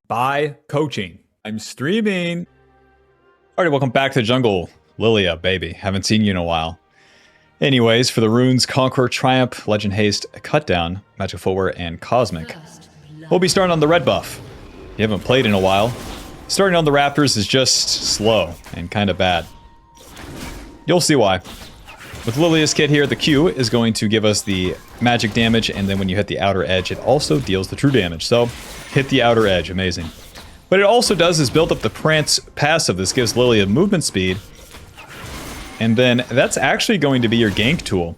by coaching. I'm streaming. Alright, welcome back to the jungle. Lillia, baby. Haven't seen you in a while. Anyways, for the runes, Conqueror, Triumph, Legend Haste, Cutdown, Magic Footwear, and Cosmic. We'll be starting on the red buff. You haven't played in a while. Starting on the Raptors is just slow and kind of bad. You'll see why. With Lillia's kit here, the Q is going to give us the magic damage, and then when you hit the outer edge, it also deals the true damage. So, hit the outer edge, amazing. What it also does is build up the Prance passive. This gives Lillia movement speed. And then that's actually going to be your gank tool.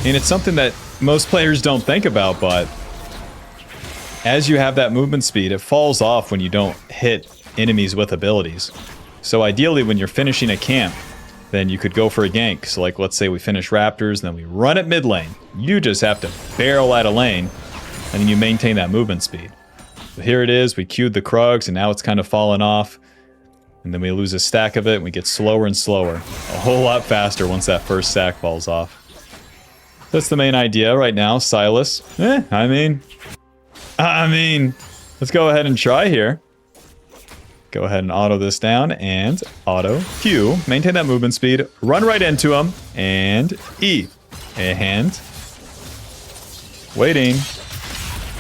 And it's something that most players don't think about, but as you have that movement speed, it falls off when you don't hit enemies with abilities. So ideally, when you're finishing a camp, then you could go for a gank. So like, let's say we finish Raptors, then we run at mid lane. You just have to barrel out a lane, and then you maintain that movement speed. So here it is, we queued the Krugs, and now it's kind of fallen off. And then we lose a stack of it, and we get slower and slower. A whole lot faster once that first stack falls off. That's the main idea right now. Silas. I mean, let's go ahead and try here. Go ahead and auto this down, and auto Q. Maintain that movement speed. Run right into him, and E. And waiting.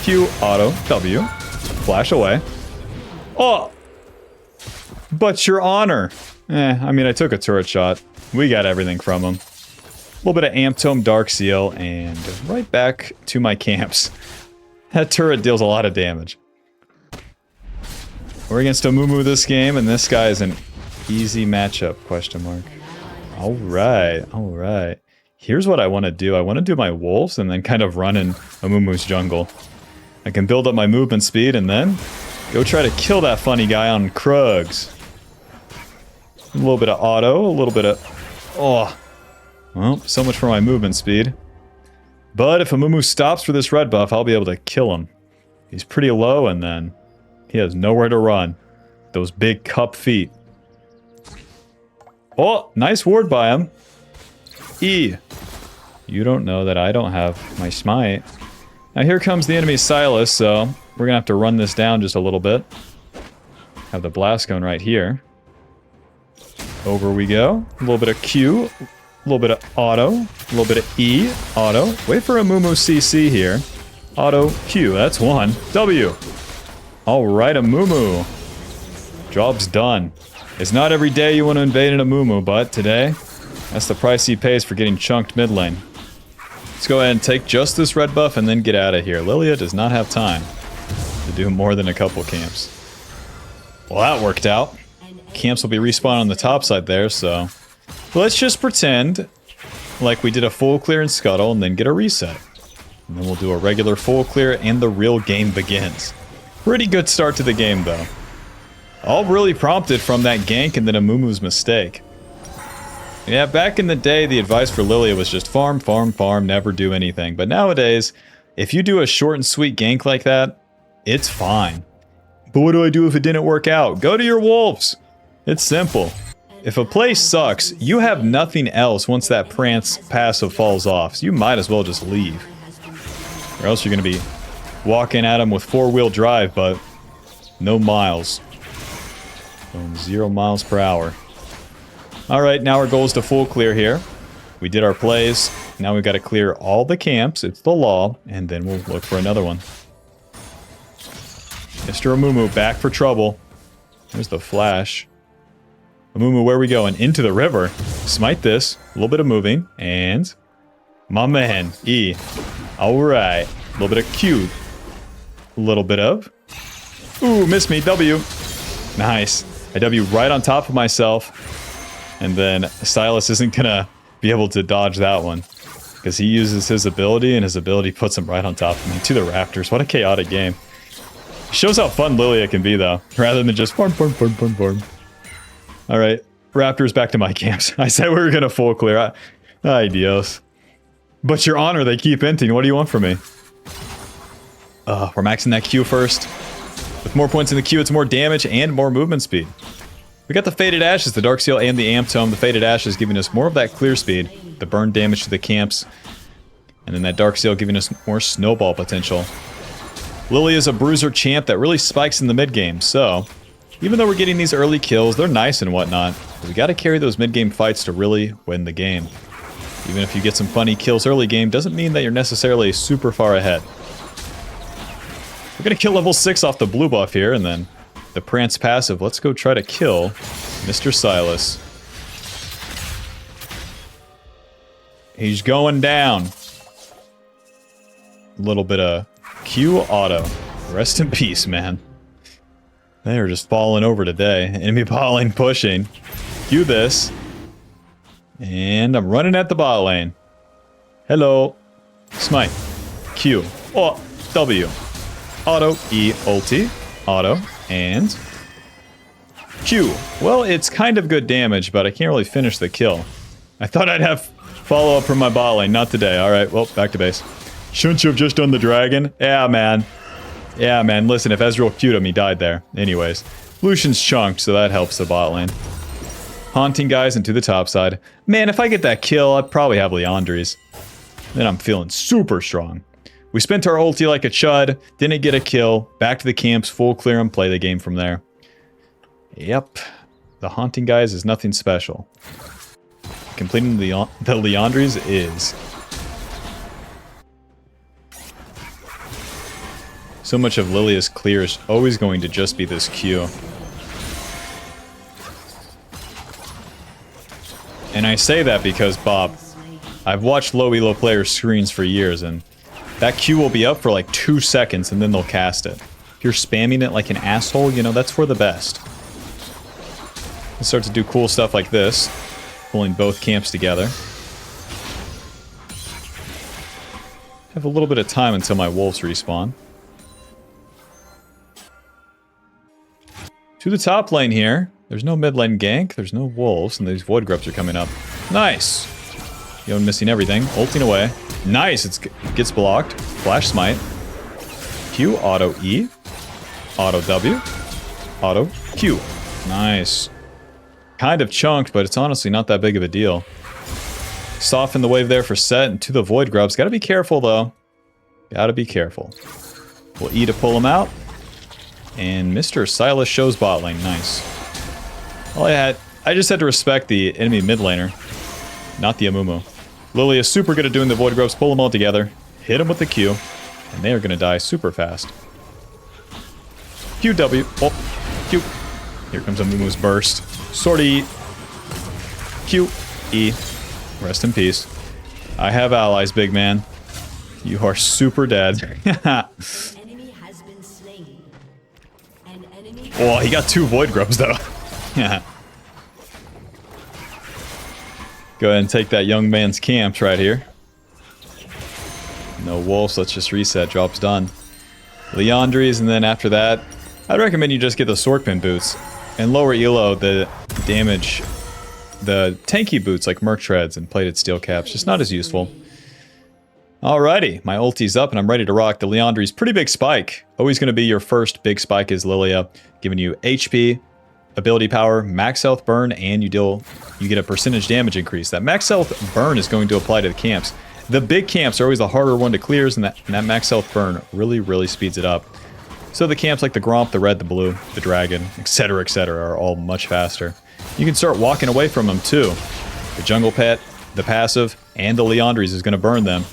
Q, auto, W. Flash away. Oh! But your honor. I mean, I took a turret shot. We got everything from him. A little bit of Amp Tome, Dark Seal, and right back to my camps. That turret deals a lot of damage. We're against Amumu this game, and this guy is an easy matchup, question mark. Alright, alright. Here's what I want to do. I want to do my wolves and then kind of run in Amumu's jungle. I can build up my movement speed and then go try to kill that funny guy on Krugs. A little bit of auto, a little bit of... Oh. Well, so much for my movement speed. But if Amumu stops for this red buff, I'll be able to kill him. He's pretty low, and then he has nowhere to run. Those big cup feet. Oh, nice ward by him. E. You don't know that I don't have my smite. Now here comes the enemy Silas, so we're gonna have to run this down just a little bit. Have the blast gun right here. Over we go. A little bit of Q. A little bit of auto. A little bit of E. Auto. Wait for a Amumu CC here. Auto Q. That's one. W. Alright, Amumu. Job's done. It's not every day you want to invade an Amumu, but today, that's the price he pays for getting chunked mid lane. Let's go ahead and take just this red buff and then get out of here. Lillia does not have time to do more than a couple camps. Well, that worked out. Camps will be respawned on the top side there, so let's just pretend like we did a full clear and scuttle and then get a reset. And then we'll do a regular full clear and the real game begins. Pretty good start to the game, though. All really prompted from that gank and then Amumu's mistake. Yeah, back in the day, the advice for Lillia was just farm, farm, farm, never do anything. But nowadays, if you do a short and sweet gank like that, it's fine. But what do I do if it didn't work out? Go to your wolves! It's simple. If a play sucks, you have nothing else once that Prance passive falls off, so you might as well just leave. Or else you're going to be walking at him with 4-wheel drive, but no miles. Going 0 miles per hour. Alright, now our goal is to full clear here. We did our plays. Now we've got to clear all the camps. It's the law. And then we'll look for another one. Mr. Amumu back for trouble. There's the flash. Amumu, where are we going? Into the river. Smite this. A little bit of moving. And my man, E. Alright. A little bit of Q. A little bit of... Ooh, missed me. W. Nice. I W right on top of myself. And then Silas isn't gonna be able to dodge that one. Because he uses his ability, and his ability puts him right on top of me. To the Raptors. What a chaotic game. Shows how fun Lillia can be, though. Rather than just farm, farm, farm, farm, farm. Alright. Raptors back to my camps. I said we were gonna full clear. Ay, Dios. But your honor, they keep inting. What do you want from me? We're maxing that Q first. With more points in the Q, it's more damage and more movement speed. We got the Faded Ashes, the Dark Seal, and the Amp Tome. The Faded Ashes giving us more of that clear speed, the burn damage to the camps, and then that Dark Seal giving us more snowball potential. Lillia is a bruiser champ that really spikes in the mid game, so even though we're getting these early kills, they're nice and whatnot, but we gotta carry those mid game fights to really win the game. Even if you get some funny kills early game, doesn't mean that you're necessarily super far ahead. We're gonna kill level 6 off the blue buff here, and then the Prance passive. Let's go try to kill Mr. Silas. He's going down. A little bit of Q auto. Rest in peace, man. They are just falling over today. Enemy bot lane pushing. Q this. And I'm running at the bot lane. Hello. Smite. Q. Oh, W. Auto. E. Ulti. Auto. And Q. Well, it's kind of good damage, but I can't really finish the kill. I thought I'd have follow-up from my bot lane. Not today. Alright, well, back to base. Shouldn't you have just done the dragon? Yeah, man. Yeah, man. Listen, if Ezreal Q'd him, he died there. Anyways. Lucian's chunked, so that helps the bot lane. Haunting guys into the top side. Man, if I get that kill, I'd probably have Liandry's. Then I'm feeling super strong. We spent our ulti like a chud, didn't get a kill, back to the camps, full clear and play the game from there. Yep. The Haunting guys is nothing special. Completing the Liandry's is. So much of Lillia's clear is always going to just be this Q. And I say that because, Bob, I've watched low elo players' screens for years, and that Q will be up for like 2 seconds, and then they'll cast it. If you're spamming it like an asshole, you know, that's for the best. We'll start to do cool stuff like this, pulling both camps together. Have a little bit of time until my wolves respawn. To the top lane here. There's no mid lane gank, there's no wolves, and these void grubs are coming up. Nice! Yon missing everything, ulting away. Nice! It gets blocked. Flash smite. Q, auto E. Auto W. Auto Q. Nice. Kind of chunked, but it's honestly not that big of a deal. Soften the wave there for set, and to the void grubs. Gotta be careful, though. Gotta be careful. We'll E to pull him out. And Mr. Silas shows bot lane. Nice. I just had to respect the enemy mid laner, not the Amumu. Lillia is super good at doing the void grubs. Pull them all together, hit them with the Q, and they are going to die super fast. QW. Oh, Q. Here comes Amumu's burst. Sword E. Q. E. Rest in peace. I have allies, big man. You are super dead. Oh, he got 2 void grubs though. Yeah. Go ahead and take that young man's camps right here. No wolves, let's just reset. Drop's done. Liandry's, and then after that, I'd recommend you just get the sword pin boots. And lower elo, the damage, the tanky boots like Merc Treads and plated steel caps, just not as useful. Alrighty, my ulti's up and I'm ready to rock. The Liandry's pretty big spike. Always going to be your first big spike is Lillia, giving you HP, ability power, max health burn, and you get a percentage damage increase. That max health burn is going to apply to the camps. The big camps are always the harder one to clear, and that max health burn really speeds it up. So the camps like the Gromp, the Red, the Blue, the Dragon, etc., are all much faster. You can start walking away from them too. The Jungle Pet, the passive, and the Liandry's is going to burn them.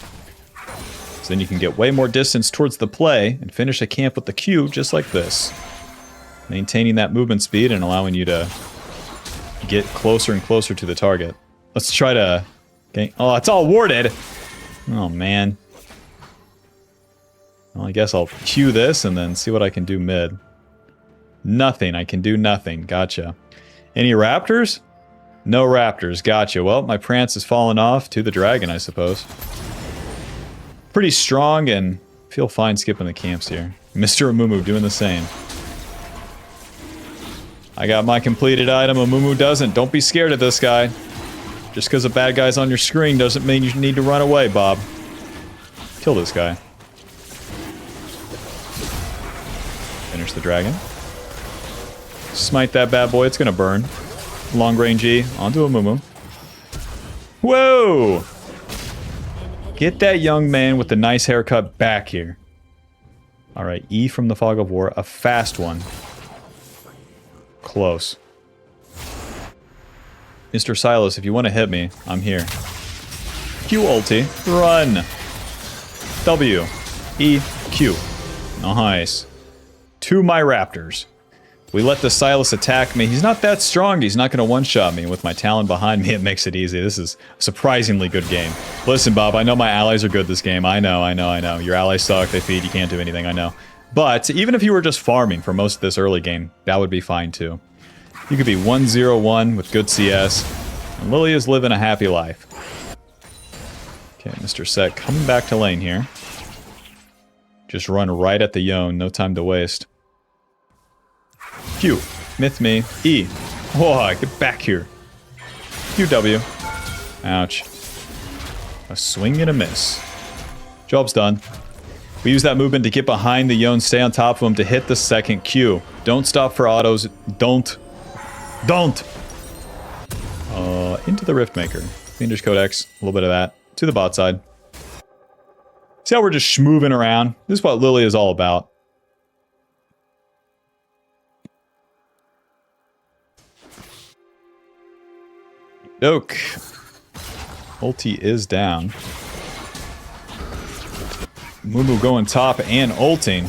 So then you can get way more distance towards the play and finish a camp with the Q just like this. Maintaining that movement speed and allowing you to get closer and closer to the target. Let's try to... Okay. Oh, it's all warded! Oh, man. Well, I guess I'll Q this and then see what I can do mid. Nothing. I can do nothing. Gotcha. Any raptors? No raptors. Gotcha. Well, my prance has fallen off to the dragon, I suppose. Pretty strong and feel fine skipping the camps here. Mr. Amumu doing the same. I got my completed item, Amumu doesn't. Don't be scared of this guy. Just because a bad guy's on your screen doesn't mean you need to run away, Bob. Kill this guy. Finish the dragon. Smite that bad boy, it's gonna burn. Long range E, onto Amumu. Whoa! Get that young man with the nice haircut back here. All right, E from the Fog of War, a fast one. Close. Mr. Silas, if you want to hit me, I'm here. Q ulti, run. W, E, Q. Nice. To my raptors. We let the Silas attack me. He's not that strong. He's not going to one-shot me. With my Talon behind me, it makes it easy. This is a surprisingly good game. Listen, Bob, I know my allies are good this game. I know. Your allies suck. They feed. You can't do anything. I know. But even if you were just farming for most of this early game, that would be fine too. You could be 1-0-1 with good CS. And Lillia's living a happy life. Okay, Mr. Set coming back to lane here. Just run right at the Yone. No time to waste. Q. Myth me. E. Whoa, get back here. QW. Ouch. A swing and a miss. Job's done. We use that movement to get behind the Yone, stay on top of him to hit the second Q. Don't stop for autos. Don't. Into the Riftmaker. Fiendish Codex. A little bit of that. To the bot side. See how we're just schmoving around? This is what Lillia is all about. Oak. Ulti is down. Mumu going top and ulting.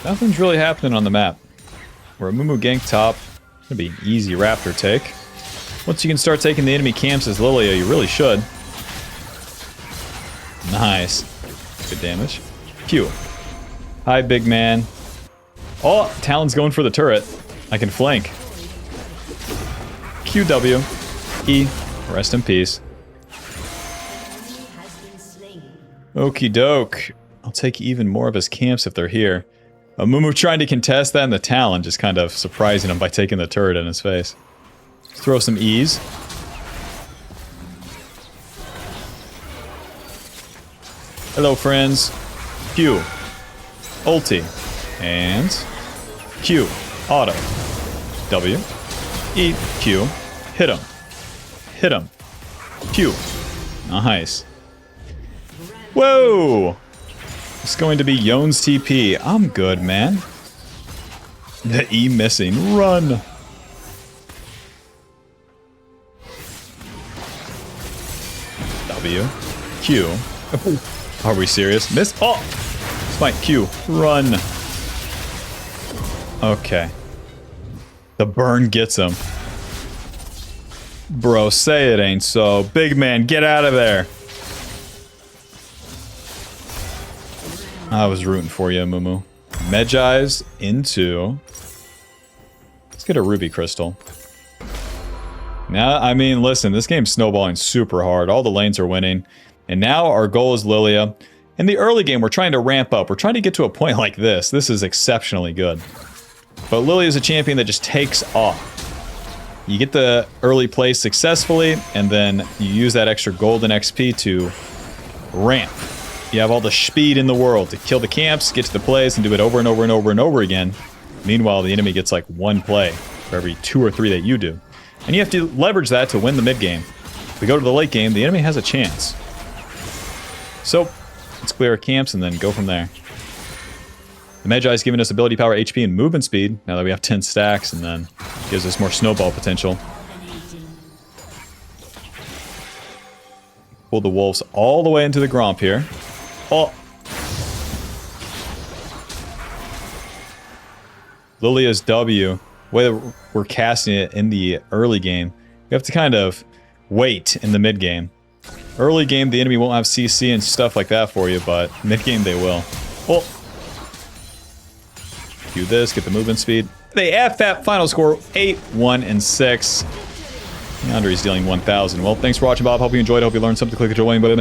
Nothing's really happening on the map. We're a Mumu gank top. Gonna be an easy Raptor take. Once you can start taking the enemy camps as Lillia, you really should. Nice. Good damage. Q. Hi, big man. Oh, Talon's going for the turret. I can flank. QW. E. Rest in peace. Okie doke. I'll take even more of his camps if they're here. A Mumu trying to contest that, and the Talon just kind of surprising him by taking the turret in his face. Let's throw some E's. Hello, friends. Q. Ulti. And Q. Auto. W. E. Q. Hit him. Hit him. Q. Nice. Whoa! It's going to be Yone's TP. I'm good, man. The E missing. Run! W. Q. Oh, are we serious? Miss. Oh! Smite Q. Run. Okay. The burn gets him. Bro, say it ain't so. Big man, get out of there. I was rooting for you, Mumu. Medjai's into... Let's get a Ruby Crystal. Now, I mean, listen, this game's snowballing super hard. All the lanes are winning. And now our goal is Lillia. In the early game, we're trying to ramp up. We're trying to get to a point like this. This is exceptionally good. But Lillia is a champion that just takes off. You get the early play successfully, and then you use that extra golden XP to ramp. You have all the speed in the world to kill the camps, get to the plays, and do it over and over and over and over again. Meanwhile, the enemy gets like one play for every 2 or 3 that you do. And you have to leverage that to win the mid game. If we go to the late game, the enemy has a chance. So, let's clear our camps and then go from there. The Medjai's giving us ability power, HP, and movement speed, now that we have 10 stacks, and then gives us more snowball potential. Pull the wolves all the way into the Gromp here. Oh! Lillia's W, the way that we're casting it in the early game, we have to kind of wait in the mid game. Early game, the enemy won't have CC and stuff like that for you, but mid game they will. Oh! Do this, get the movement speed. They F that final score 8, 1, and 6. Andre's dealing 1,000. Well, thanks for watching, Bob. Hope you enjoyed. Hope you learned something. Click the join button.